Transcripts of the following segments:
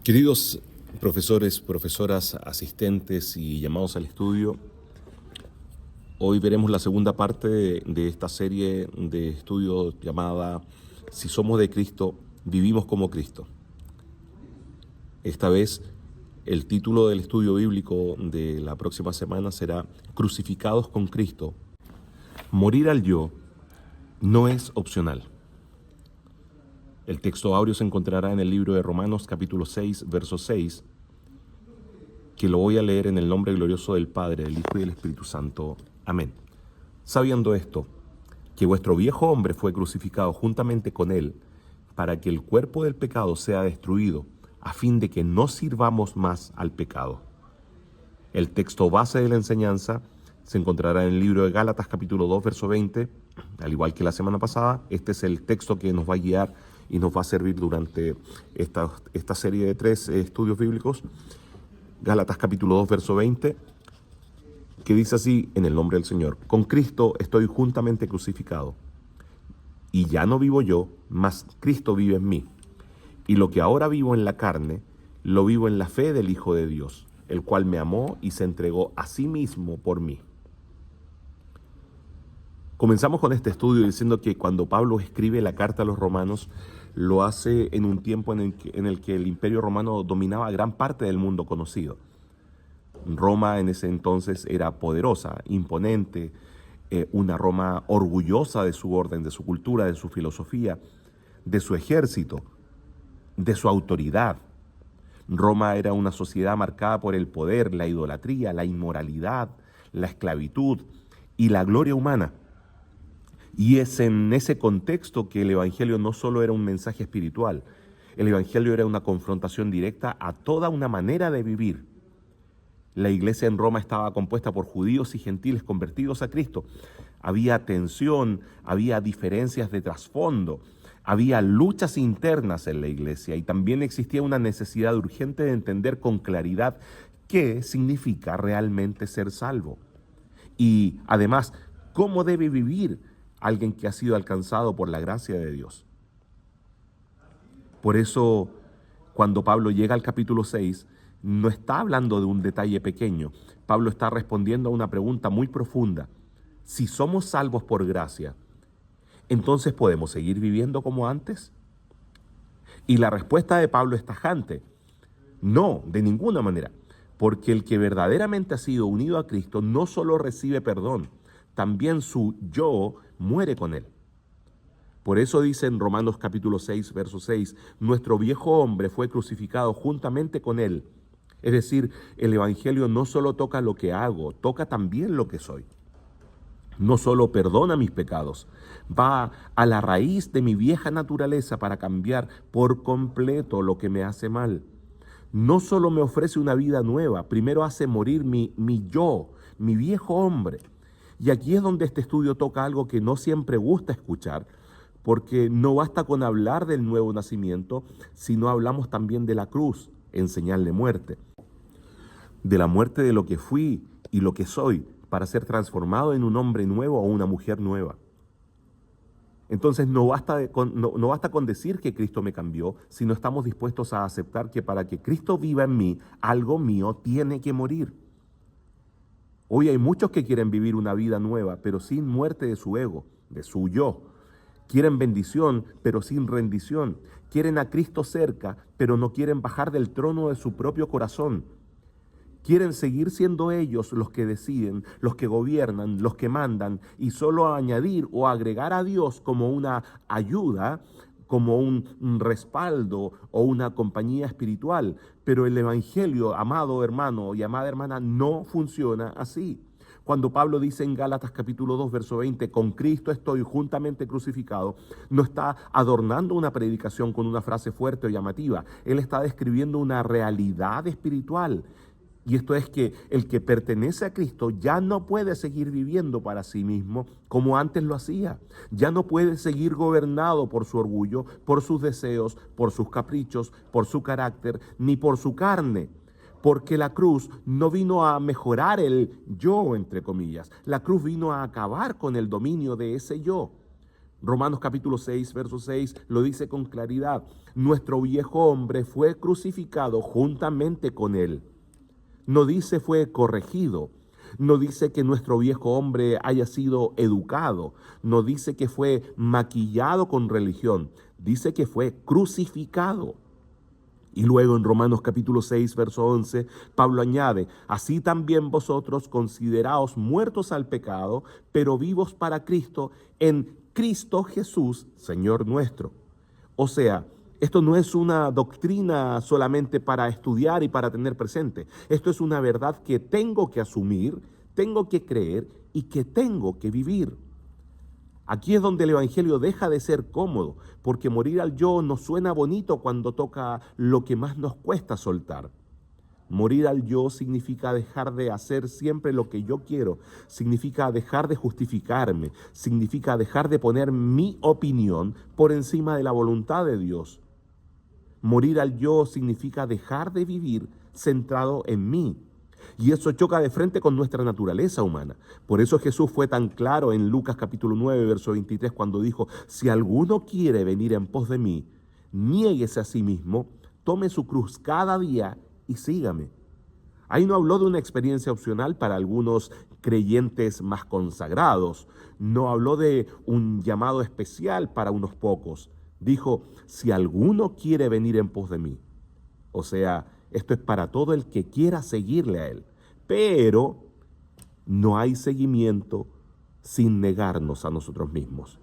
Queridos profesores, profesoras, asistentes y llamados al estudio, hoy veremos la segunda parte de esta serie de estudios llamada Si somos de Cristo, vivimos como Cristo. Esta vez el título del estudio bíblico de la próxima semana será Crucificados con Cristo. Morir al yo no es opcional. El texto áureo se encontrará en el libro de Romanos capítulo 6, verso 6, que lo voy a leer en el nombre glorioso del Padre, del Hijo y del Espíritu Santo. Amén. Sabiendo esto, que vuestro viejo hombre fue crucificado juntamente con él, para que el cuerpo del pecado sea destruido, a fin de que no sirvamos más al pecado. El texto base de la enseñanza se encontrará en el libro de Gálatas capítulo 2, verso 20, al igual que la semana pasada. Este es el texto que nos va a guiar y nos va a servir durante esta serie de 3 estudios bíblicos. Gálatas capítulo 2, verso 20, que dice así: en el nombre del Señor, con Cristo estoy juntamente crucificado, y ya no vivo yo, mas Cristo vive en mí. Y lo que ahora vivo en la carne, lo vivo en la fe del Hijo de Dios, el cual me amó y se entregó a sí mismo por mí. Comenzamos con este estudio diciendo que cuando Pablo escribe la carta a los romanos, lo hace en un tiempo en el que el imperio romano dominaba gran parte del mundo conocido. Roma en ese entonces era poderosa, imponente, una Roma orgullosa de su orden, de su cultura, de su filosofía, de su ejército, de su autoridad. Roma era una sociedad marcada por el poder, la idolatría, la inmoralidad, la esclavitud y la gloria humana. Y es en ese contexto que el Evangelio no solo era un mensaje espiritual, el Evangelio era una confrontación directa a toda una manera de vivir. La iglesia en Roma estaba compuesta por judíos y gentiles convertidos a Cristo. Había tensión, había diferencias de trasfondo, había luchas internas en la iglesia y también existía una necesidad urgente de entender con claridad qué significa realmente ser salvo. Y además, cómo debe vivir alguien que ha sido alcanzado por la gracia de Dios. Por eso, cuando Pablo llega al capítulo 6, no está hablando de un detalle pequeño. Pablo está respondiendo a una pregunta muy profunda. Si somos salvos por gracia, ¿entonces podemos seguir viviendo como antes? Y la respuesta de Pablo es tajante. No, de ninguna manera. Porque el que verdaderamente ha sido unido a Cristo no solo recibe perdón, también su yo muere con él. Por eso dice en Romanos capítulo 6, verso 6, nuestro viejo hombre fue crucificado juntamente con él. Es decir, el Evangelio no solo toca lo que hago, toca también lo que soy. No solo perdona mis pecados, va a la raíz de mi vieja naturaleza para cambiar por completo lo que me hace mal. No solo me ofrece una vida nueva, primero hace morir mi yo, mi viejo hombre. Y aquí es donde este estudio toca algo que no siempre gusta escuchar, porque no basta con hablar del nuevo nacimiento, sino hablamos también de la cruz en señal de muerte. De la muerte de lo que fui y lo que soy, para ser transformado en un hombre nuevo o una mujer nueva. Entonces no basta con decir que Cristo me cambió, sino estamos dispuestos a aceptar que para que Cristo viva en mí, algo mío tiene que morir. Hoy hay muchos que quieren vivir una vida nueva, pero sin muerte de su ego, de su yo. Quieren bendición, pero sin rendición. Quieren a Cristo cerca, pero no quieren bajar del trono de su propio corazón. Quieren seguir siendo ellos los que deciden, los que gobiernan, los que mandan, y solo añadir o agregar a Dios como una ayuda, como un respaldo o una compañía espiritual. Pero el Evangelio, amado hermano y amada hermana, no funciona así. Cuando Pablo dice en Gálatas capítulo 2, verso 20, con Cristo estoy juntamente crucificado, no está adornando una predicación con una frase fuerte o llamativa. Él está describiendo una realidad espiritual. Y esto es que el que pertenece a Cristo ya no puede seguir viviendo para sí mismo como antes lo hacía. Ya no puede seguir gobernado por su orgullo, por sus deseos, por sus caprichos, por su carácter, ni por su carne. Porque la cruz no vino a mejorar el yo, entre comillas. La cruz vino a acabar con el dominio de ese yo. Romanos capítulo 6, verso 6 lo dice con claridad. Nuestro viejo hombre fue crucificado juntamente con él. No dice fue corregido. No dice que nuestro viejo hombre haya sido educado. No dice que fue maquillado con religión. Dice que fue crucificado. Y luego en Romanos capítulo 6, verso 11, Pablo añade, así también vosotros consideraos muertos al pecado, pero vivos para Cristo, en Cristo Jesús, Señor nuestro. O sea, esto no es una doctrina solamente para estudiar y para tener presente. Esto es una verdad que tengo que asumir, tengo que creer y que tengo que vivir. Aquí es donde el evangelio deja de ser cómodo, porque morir al yo nos suena bonito cuando toca lo que más nos cuesta soltar. Morir al yo significa dejar de hacer siempre lo que yo quiero, significa dejar de justificarme, significa dejar de poner mi opinión por encima de la voluntad de Dios. Morir al yo significa dejar de vivir centrado en mí. Y eso choca de frente con nuestra naturaleza humana. Por eso Jesús fue tan claro en Lucas capítulo 9, verso 23, cuando dijo, si alguno quiere venir en pos de mí, niéguese a sí mismo, tome su cruz cada día y sígame. Ahí no habló de una experiencia opcional para algunos creyentes más consagrados. No habló de un llamado especial para unos pocos. Dijo, si alguno quiere venir en pos de mí. O sea, esto es para todo el que quiera seguirle a Él. Pero no hay seguimiento sin negarnos a nosotros mismos.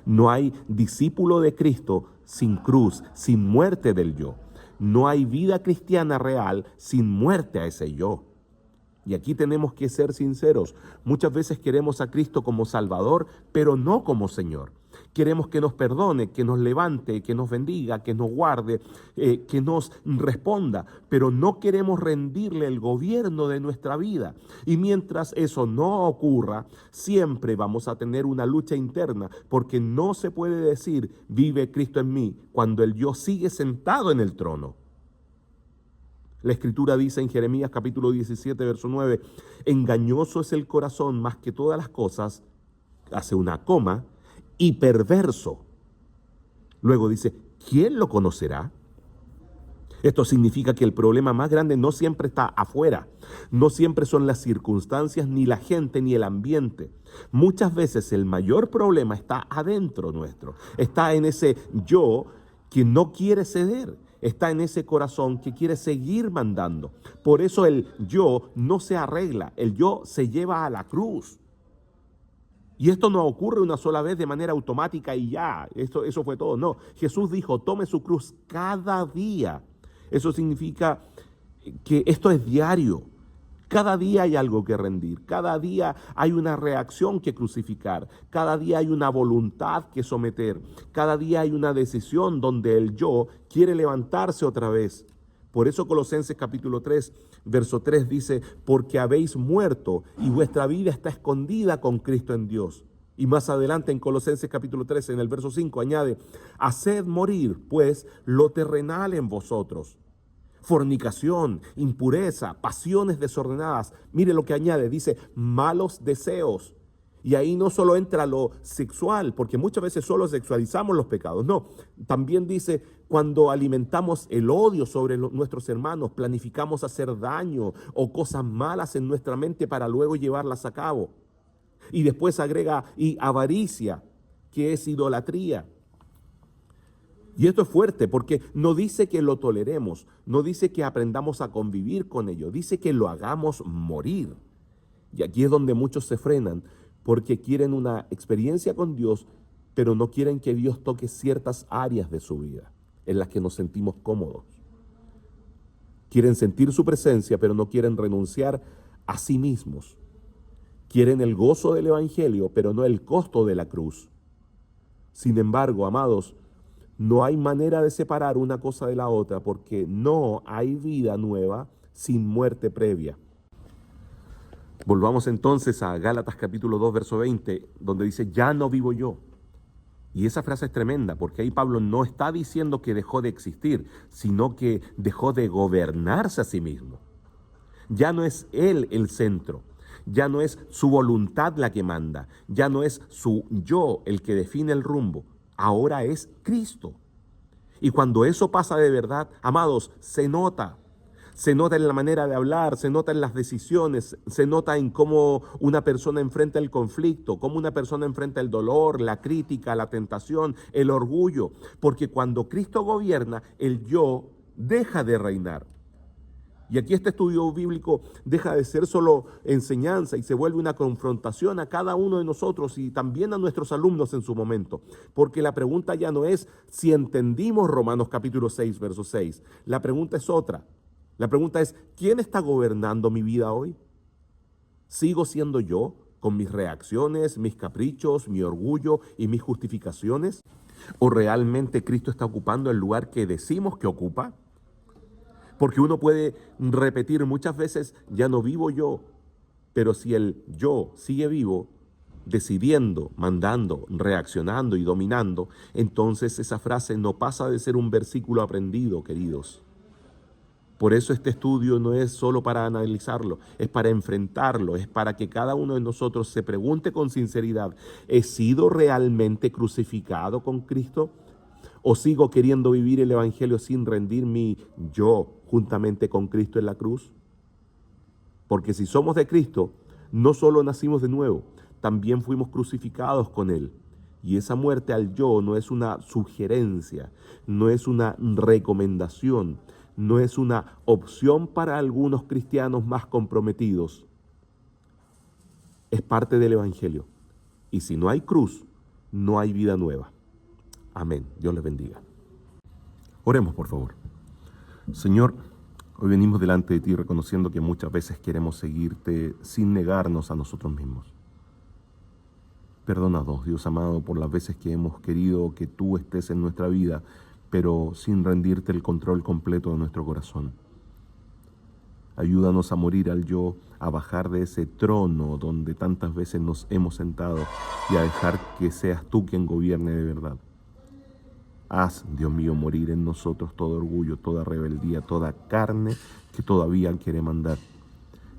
No hay discípulo de Cristo sin cruz, sin muerte del yo. No hay vida cristiana real sin muerte a ese yo. Y aquí tenemos que ser sinceros. Muchas veces queremos a Cristo como Salvador, pero no como Señor. Queremos que nos perdone, que nos levante, que nos bendiga, que nos guarde, que nos responda, pero no queremos rendirle el gobierno de nuestra vida. Y mientras eso no ocurra, siempre vamos a tener una lucha interna, porque no se puede decir, vive Cristo en mí, cuando el yo sigue sentado en el trono. La Escritura dice en Jeremías capítulo 17, verso 9, engañoso es el corazón más que todas las cosas, hace una coma, y perverso. Luego dice, ¿quién lo conocerá? Esto significa que el problema más grande no siempre está afuera, no siempre son las circunstancias, ni la gente, ni el ambiente. Muchas veces el mayor problema está adentro nuestro, está en ese yo que no quiere ceder. Está en ese corazón que quiere seguir mandando. Por eso el yo no se arregla, el yo se lleva a la cruz. Y esto no ocurre una sola vez de manera automática y ya, eso fue todo. No, Jesús dijo, tome su cruz cada día. Eso significa que esto es diario. Cada día hay algo que rendir, cada día hay una reacción que crucificar, cada día hay una voluntad que someter, cada día hay una decisión donde el yo quiere levantarse otra vez. Por eso Colosenses capítulo 3, verso 3 dice, porque habéis muerto y vuestra vida está escondida con Cristo en Dios. Y más adelante en Colosenses capítulo 3, en el verso 5 añade, haced morir pues lo terrenal en vosotros. Fornicación, impureza, pasiones desordenadas. Mire lo que añade, dice malos deseos. Y ahí no solo entra lo sexual, porque muchas veces solo sexualizamos los pecados. No, también dice cuando alimentamos el odio sobre nuestros hermanos, planificamos hacer daño o cosas malas en nuestra mente para luego llevarlas a cabo. Y después agrega y avaricia, que es idolatría. Y esto es fuerte porque no dice que lo toleremos, no dice que aprendamos a convivir con ello, dice que lo hagamos morir. Y aquí es donde muchos se frenan porque quieren una experiencia con Dios, pero no quieren que Dios toque ciertas áreas de su vida en las que nos sentimos cómodos. Quieren sentir su presencia, pero no quieren renunciar a sí mismos. Quieren el gozo del evangelio, pero no el costo de la cruz. Sin embargo, amados, no hay manera de separar una cosa de la otra porque no hay vida nueva sin muerte previa. Volvamos entonces a Gálatas capítulo 2, verso 20, donde dice, ya no vivo yo. Y esa frase es tremenda porque ahí Pablo no está diciendo que dejó de existir, sino que dejó de gobernarse a sí mismo. Ya no es él el centro. Ya no es su voluntad la que manda, ya no es su yo el que define el rumbo, ahora es Cristo. Y cuando eso pasa de verdad, amados, se nota. Se nota en la manera de hablar, se nota en las decisiones, se nota en cómo una persona enfrenta el conflicto, cómo una persona enfrenta el dolor, la crítica, la tentación, el orgullo. Porque cuando Cristo gobierna, el yo deja de reinar. Y aquí este estudio bíblico deja de ser solo enseñanza y se vuelve una confrontación a cada uno de nosotros y también a nuestros alumnos en su momento. Porque la pregunta ya no es si entendimos Romanos capítulo 6, verso 6. La pregunta es otra. La pregunta es, ¿quién está gobernando mi vida hoy? ¿Sigo siendo yo con mis reacciones, mis caprichos, mi orgullo y mis justificaciones? ¿O realmente Cristo está ocupando el lugar que decimos que ocupa? Porque uno puede repetir muchas veces, ya no vivo yo, pero si el yo sigue vivo, decidiendo, mandando, reaccionando y dominando, entonces esa frase no pasa de ser un versículo aprendido, queridos. Por eso este estudio no es solo para analizarlo, es para enfrentarlo, es para que cada uno de nosotros se pregunte con sinceridad, ¿he sido realmente crucificado con Cristo? ¿O sigo queriendo vivir el Evangelio sin rendir mi yo juntamente con Cristo en la cruz? Porque si somos de Cristo, no solo nacimos de nuevo, también fuimos crucificados con Él. Y esa muerte al yo no es una sugerencia, no es una recomendación, no es una opción para algunos cristianos más comprometidos. Es parte del Evangelio. Y si no hay cruz, no hay vida nueva. Amén. Dios les bendiga. Oremos, por favor. Señor, hoy venimos delante de ti reconociendo que muchas veces queremos seguirte sin negarnos a nosotros mismos. Perdónanos, Dios amado, por las veces que hemos querido que tú estés en nuestra vida, pero sin rendirte el control completo de nuestro corazón. Ayúdanos a morir al yo, a bajar de ese trono donde tantas veces nos hemos sentado y a dejar que seas tú quien gobierne de verdad. Haz, Dios mío, morir en nosotros todo orgullo, toda rebeldía, toda carne que todavía quiere mandar.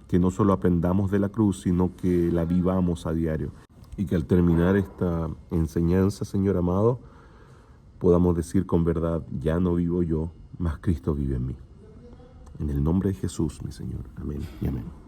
Que no solo aprendamos de la cruz, sino que la vivamos a diario. Y que al terminar esta enseñanza, Señor amado, podamos decir con verdad, ya no vivo yo, mas Cristo vive en mí. En el nombre de Jesús, mi Señor. Amén y amén.